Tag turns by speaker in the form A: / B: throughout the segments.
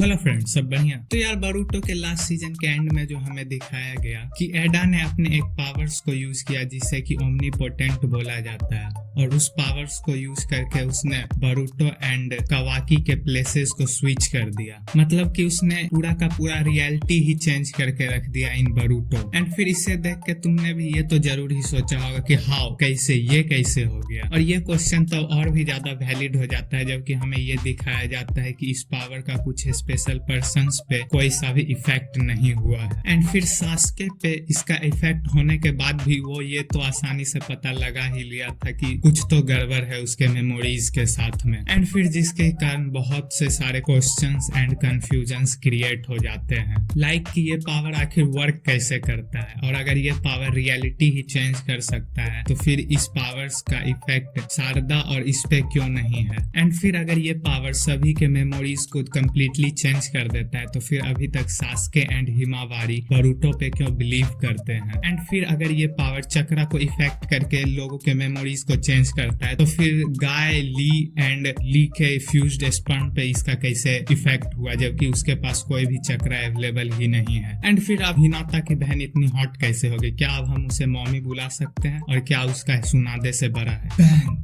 A: Hello friends, सब बढ़िया। तो यार बोरुतो के लास्ट सीजन के एंड में जो हमें दिखाया गया कि एडा ने अपने एक पावर्स को यूज किया जिसे कि ओमनीपोटेंट बोला जाता है, और उस पावर्स को यूज करके उसने बोरुतो एंड कावाकी के प्लेसेस को स्विच कर दिया। मतलब कि उसने पूरा का पूरा रियलिटी ही चेंज करके रख दिया इन बोरुतो। एंड फिर इसे देख के तुमने भी ये तो जरूर ही सोचा होगा कि हाउ, कैसे हो गया। और ये क्वेश्चन तो और भी ज्यादा वैलिड हो जाता है जबकि हमें ये दिखाया जाता है कि इस पावर का कुछ स्पेशल पर्सन्स पे कोई सा भी इफेक्ट नहीं हुआ है। एंड फिर सास्के पे इसका इफेक्ट होने के बाद भी वो ये तो आसानी से पता लगा ही लिया था कि कुछ तो गड़बड़ है उसके मेमोरीज के साथ में। एंड फिर जिसके कारण बहुत से सारे क्वेश्चंस एंड कंफ्यूजन्स क्रिएट हो जाते हैं, लाइक कि ये पावर आखिर वर्क कैसे करता है, और अगर ये पावर रियलिटी ही चेंज कर सकता है तो फिर इस पावर्स का इफेक्ट शारदा और इस पे क्यों नहीं है। एंड फिर अगर ये पावर सभी के मेमोरीज को कम्प्लीटली चेंज कर देता है तो फिर अभी तक सास्के एंड हिमावारी बोरुतो पे क्यों बिलीव करते हैं। एंड फिर अगर ये पावर चक्रा को इफेक्ट करके लोगों के मेमोरीज को चेंज करता है तो फिर गाय ली के फ्यूज्ड स्पर्म पे इसका कैसे इफेक्ट हुआ जबकि उसके पास कोई भी चक्रा अवेलेबल ही नहीं है। एंड फिर अब हिनाता की बहन इतनी हॉट कैसे हो गई? क्या अब हम उसे मॉमी बुला सकते हैं? और क्या उसका सुनादे से बड़ा है?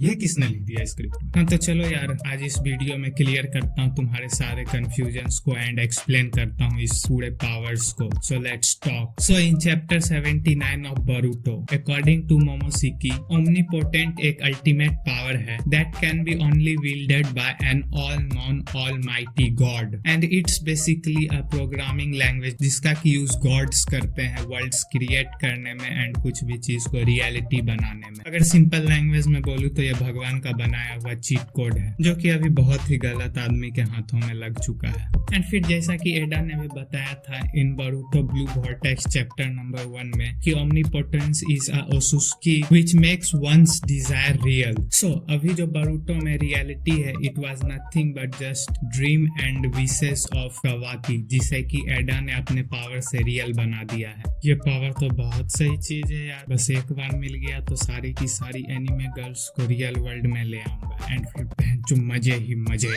A: ये किसने लिख दिया स्क्रिप्ट में? हाँ तो चलो यार, आज इस वीडियो में क्लियर करता हूँ तुम्हारे सारे कंफ्यूजन्स को एंड एक्सप्लेन करता हूँ इस पूरे पावर्स को। So let's talk. So in chapter 79 of Boruto, according to Momoshiki, omnipotent एक अल्टीमेट पावर है that can be only wielded by an all non almighty God, and it's basically a programming language जिसका की use God's करते हैं world's create करने में and कुछ भी चीज को रियलिटी बनाने में। अगर सिंपल लैंग्वेज में बोलूँ तो ये भगवान का बनाया हुआ चीट कोड है जो कि अभी बहुत ही गलत आदमी के हाथों में लग चुका है। एंड फिर जैसा कि एडा ने भी बताया था in Boruto blue vortex chapter number 1 में कि ओमनीपोटेंस इज अ ओसुस्की which makes one's desire real. So अभी जो बोरुतो में रियलिटी है it was nothing but just dream and wishes of Kawaki जिसे कि एडा ने अपने पावर से रियल बना दिया है। ये पावर तो बहुत सही चीज है यार, बस एक बार मिल गया तो सारी की सारी एनिमे गर्ल्स को रियल वर्ल्ड में ले आऊंगा एंड फिर जो मजे ही मजे।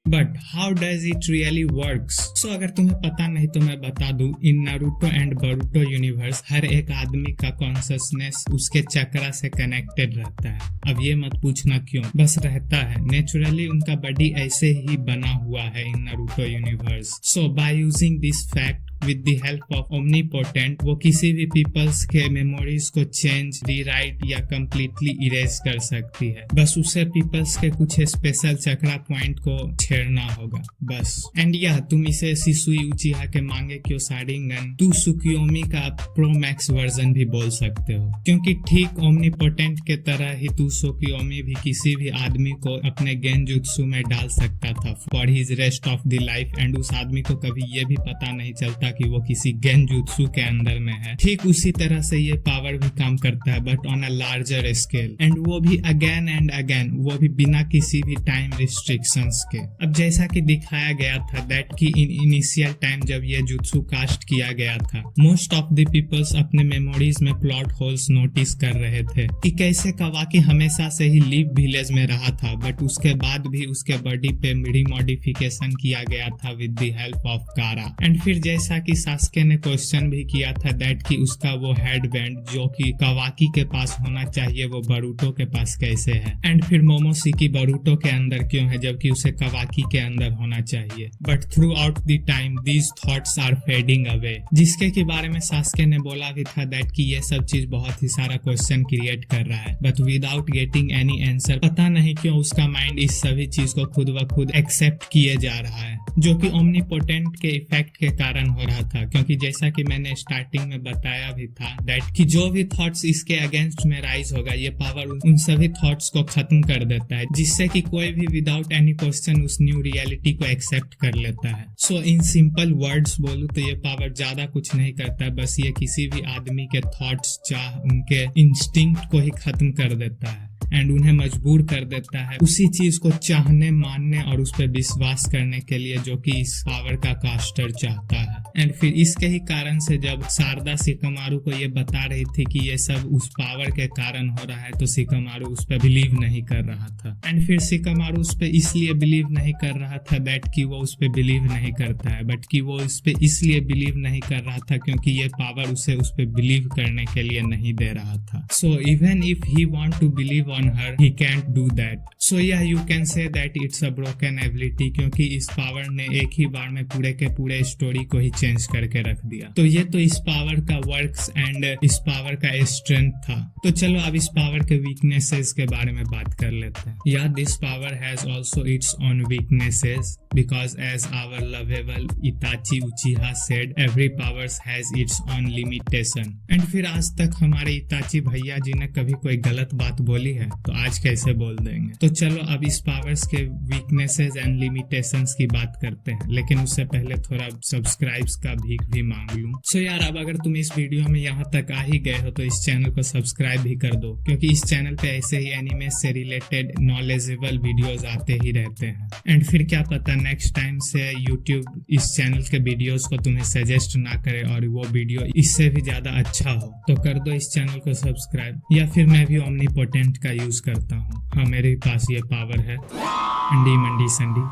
A: But how does it really works? So अगर तुम्हें पता नहीं तो मैं बता दूं, in Naruto and Boruto universe हर एक आदमी का कॉन्शियसनेस उसके चक्रा से कनेक्टेड रहता है। अब ये मत पूछना क्यों, बस रहता है। नेचुरली उनका बॉडी ऐसे ही बना हुआ है in Naruto universe. So by using this fact with the help of omnipotent वो किसी भी पीपल्स के मेमोरीज को चेंज, रीराइट या कम्प्लीटली इरेज कर सकती है। बस उसे पीपल्स के कुछ स्पेशल चक्रा पॉइंट को छेड़ना होगा बस। एंड यह तुम इसे शिसुई उचिहा के मांगे क्यों शारिंगन टू सुकियोमी का प्रो मैक्स वर्जन भी बोल सकते हो, क्योंकि ठीक ओमनीपोटेंट के तरह ही टू सुकियोमी भी किसी भी आदमी को अपने गेंजुत्सु में डाल सकता था for his rest of the life, and उस आदमी को कभी ये भी पता नहीं चलता कि वो किसी गेंजुत्सु के अंदर में है। ठीक उसी तरह से ये पावर भी काम करता है but on a larger scale, and वो भी अगेन एंड अगेन, वो भी बिना किसी भी टाइम रिस्ट्रिक्शंस के। अब जैसा कि दिखाया गया था दैट कि इन इनिशियल टाइम जब ये जुत्सु कास्ट किया गया था मोस्ट ऑफ द पीपल्स अपने मेमोरीज में प्लॉट होल्स नोटिस कर रहे थे कि कैसे कावाकी हमेशा से ही लीव विलेज में रहा था बट उसके बाद भी उसके बॉडी पे रीमॉडिफिकेशन किया गया था विद द हेल्प ऑफ कारा। एंड फिर जैसा कि सास्के ने क्वेश्चन भी किया था दैट कि उसका वो हेड बैंड जो कि कावाकी के पास होना चाहिए वो बोरुतो के पास कैसे है। एंड फिर मोमोशिकी बोरुतो के अंदर क्यों है जबकि उसे कावाकी के अंदर होना चाहिए। But throughout the time these thoughts are fading away, जिसके के बारे में सास्के ने बोला भी था दैट कि ये सब चीज बहुत ही सारा क्वेश्चन क्रिएट कर रहा है but without getting any answer. पता नहीं क्यों उसका माइंड इस सभी चीज को खुद ब खुद एक्सेप्ट किए जा रहा है जो कि ओमनीपोटेंट के इफेक्ट के कारण हो रहा था, क्योंकि जैसा कि मैंने स्टार्टिंग में बताया भी था दैट कि जो भी थॉट्स इसके अगेंस्ट में राइज होगा ये पावर उन सभी थॉट्स को खत्म कर देता है जिससे कि कोई भी विदाउट एनी क्वेश्चन उस न्यू रियलिटी को एक्सेप्ट कर लेता है। सो इन सिंपल वर्ड्स बोलूं तो ये पावर ज्यादा कुछ नहीं करता है, बस ये किसी भी आदमी के थॉट्स, चाह, उनके इंस्टिंक्ट को ही खत्म कर देता है एंड उन्हें मजबूर कर देता है उसी चीज को चाहने, मानने और उस पर विश्वास करने के लिए जो कि इस पावर का कास्टर चाहता है। एंड फिर इसके ही कारण से जब शारदा शिकमारू को ये बता रही थी कि ये सब उस पावर के कारण हो रहा है तो शिकमारू उस पर बिलीव नहीं कर रहा था। एंड फिर शिकमारू उस पर इसलिए बिलीव नहीं कर रहा था दैट कि वो उस पर बिलीव नहीं करता है, बट कि वो उस पर इसलिए बिलीव नहीं कर रहा था क्योंकि ये पावर उसे उस पर बिलीव करने के लिए नहीं दे रहा था। So even if he want to believe on her he can't do that. So yeah you can say that it's a broken ability, क्योंकि इस पावर ने एक ही बार में पूरे के पूरे स्टोरी को ही चेंज करके रख दिया। तो ये तो इस पावर का वर्क्स एंड इस पावर का स्ट्रेंथ था। तो चलो अब इस पावर के वीकनेसेस के बारे में बात कर लेते हैं। Yeah this power has also its own weaknesses because as our lovable Itachi Uchiha said every powers has its own limitation. And फिर आज तक हमारे इताची भैया जी ने कभी कोई गलत बात बोली है तो आज कैसे बोल देंगे। तो चलो अब इस पावर्स के वीकनेसेस एंड लिमिटेशंस की बात करते हैं, लेकिन उससे पहले थोड़ा सब्सक्राइब्स का भीख भी मांग लूं। सो यार अब अगर तुम इस वीडियो में यहाँ तक आ ही गए हो तो इस चैनल को सब्सक्राइब भी कर दो, क्योंकि इस चैनल पे ऐसे ही एनिमे से रिलेटेड नॉलेजेबल वीडियोस आते ही रहते हैं। एंड फिर क्या पता नेक्स्ट टाइम से यूट्यूब इस चैनल के वीडियोस को तुम्हें सजेस्ट ना करे और वो वीडियो इससे भी ज्यादा अच्छा हो। तो कर दो इस चैनल को सब्सक्राइब। या फिर मैं भी ओमनीपोटेंट का यूज करता हूँ, हाँ मेरे पास ये पावर है। अंडी मंडी संडी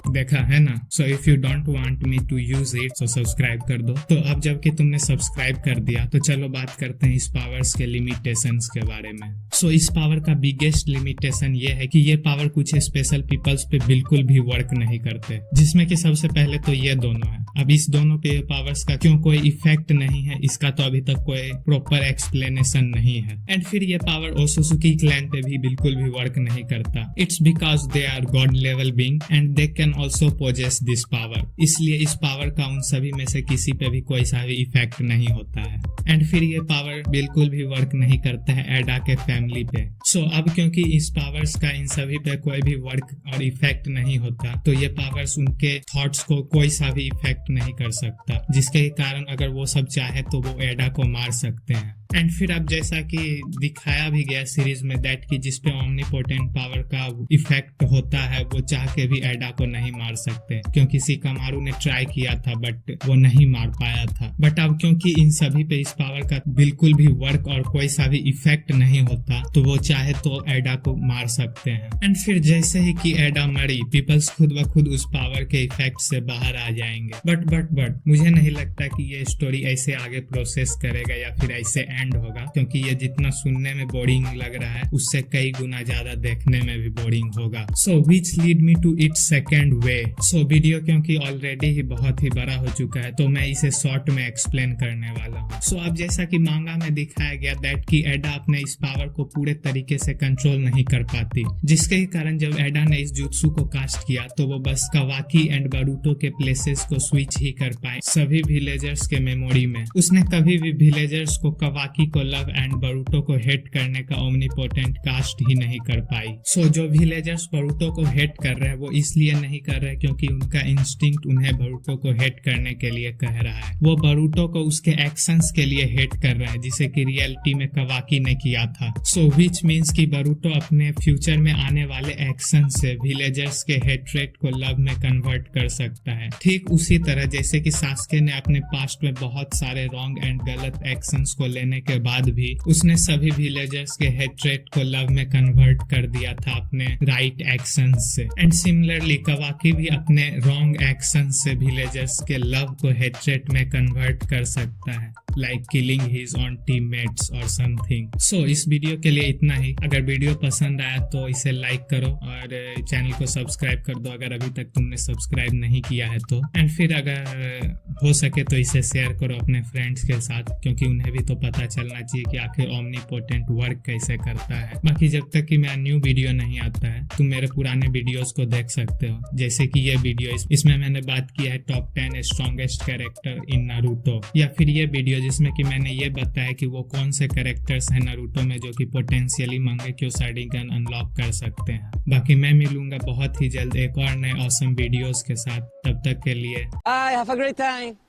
A: देखा है ना। So if you don't want me to use it so subscribe कर दो। तो अब जबकि तुमने सब्सक्राइब कर दिया तो चलो बात करते हैं इस पावर्स के लिमिटेशंस के बारे में। सो इस पावर का बिगेस्ट लिमिटेशन ये है कि ये पावर कुछ स्पेशल पीपल्स पे बिल्कुल भी वर्क नहीं करते, जिसमें कि सबसे पहले तो ये दोनों है। अब इस दोनों पे पावर्स का क्यों कोई इफेक्ट नहीं है इसका तो अभी तक कोई प्रॉपर एक्सप्लेनेशन नहीं है। एंड फिर ये पावर ओसुसुकी क्लैन पे भी बिल्कुल भी वर्क नहीं करता। It's because they are god level being and they can also possess this power, इसलिए इस पावर का उन सभी में से किसी पे भी कोई सा भी इफेक्ट नहीं होता है। एंड फिर ये पावर बिल्कुल भी वर्क नहीं करता है एडा के फैमिली पे। सो अब क्योंकि इस पावर्स का इन सभी पे कोई भी वर्क और इफेक्ट नहीं होता तो ये पावर्स उनके थॉट्स को कोई सा भी इफेक्ट नहीं कर सकता, जिसके कारण अगर वो सब चाहे तो वो एडा को मार सकते हैं। एंड फिर अब जैसा कि दिखाया भी गया सीरीज में दैट कि जिसपे ओमनीपोटेंट पावर का इफेक्ट होता है वो चाह के भी एडा को नहीं मार सकते, क्योंकि शिकामारू ने ट्राई किया था बट वो नहीं मार पाया था। बट अब क्योंकि इन सभी पे इस पावर का बिल्कुल भी वर्क और कोई सा भी इफेक्ट नहीं होता तो वो चाहे तो एडा को मार सकते हैं। एंड फिर जैसे ही कि एडा मरी पीपल्स खुद ब खुद उस पावर के इफेक्ट से बाहर आ जाएंगे। बट मुझे नहीं लगता कि ये स्टोरी ऐसे आगे प्रोसेस करेगा या फिर ऐसे एंड होगा, क्योंकि ये जितना सुनने में बोरिंग लग रहा है उससे कई गुना ज्यादा देखने में भी बोरिंग होगा। So which lead me to its second way. So video क्योंकि ऑलरेडी ही बहुत ही बड़ा हो चुका है तो मैं इसे शॉर्ट में एक्सप्लेन करने वाला हूँ। सो अब जैसा कि मांगा में दिखाया गया दैट कि एडा अपने इस पावर को पूरे तरीके से कंट्रोल नहीं कर पाती, जिसके कारण जब एडा ने इस जुत्सु को कास्ट किया तो वो बस कवाकी एंड बारूटो के प्लेसेस को स्विच ही कर पाए सभी विलेजर्स के मेमोरी में। उसने कभी भी विलेजर्स को कवाकी को लव एंड बारूटो को हेट करने का ओमनीपोटेंट कास्ट ही नहीं कर पाई। सो जो विलेजर्स बारूटो को हेट कर रहे हैं वो इसलिए नहीं कर रहे क्योंकि उनका इंस्टिंक्ट उन्हें बारूटो को हेट करने के लिए कह रहा है। वो बारूटो को उसके एक्शंस के लिए हेट कर रहे हैं जिसे कि रियलिटी में कवाकी ने किया था। सो विच मीन्स कि बारूटो अपने फ्यूचर में आने वाले एक्शन से विलेजर्स के हेट्रेट को लव में कन्वर्ट कर सकता है। ठीक उसी तरह जैसे कि सास्के ने अपने पास्ट में बहुत सारे रॉन्ग एंड गलत एक्शंस को लेने के बाद भी उसने सभी विलेजर्स के हेट्रेट को लव में कन्वर्ट कर दिया था अपने राइट एक्शंस से। एंड सिमिलरली कवाकी भी अपने रॉन्ग एक्शन से विलेजर्स के लव को हेट्रेट में कन्वर्ट कर सकता है, like killing his on teammates और समथिंग। सो इस वीडियो के लिए इतना ही। अगर वीडियो पसंद आया तो इसे लाइक करो और चैनल को सब्सक्राइब कर दो अगर अभी तक तुमने सब्सक्राइब नहीं किया है तो। एंड फिर अगर हो सके तो इसे शेयर करो अपने फ्रेंड्स के साथ, क्योंकि उन्हें भी तो पता चलना चाहिए कि आखिर ओमनीपोटेंट वर्क कैसे करता है। बाकी जब तक कि मेरा न्यू वीडियो नहीं आता है तुम मेरे पुराने वीडियोस को देख सकते हो, जैसे कि ये वीडियो इसमें मैंने बात किया है top 10 strongest character in Naruto, या फिर ये वीडियो जिसमें कि मैंने ये बताया कि वो कौन से कैरेक्टर्स हैं नारुतो में जो कि पोटेंशियली मंगेक्यो शारिंगन अनलॉक कर सकते हैं। बाकी मैं मिलूंगा बहुत ही जल्द एक और नए ऑसम वीडियोस के साथ। तब तक के लिए
B: Bye, have a great time.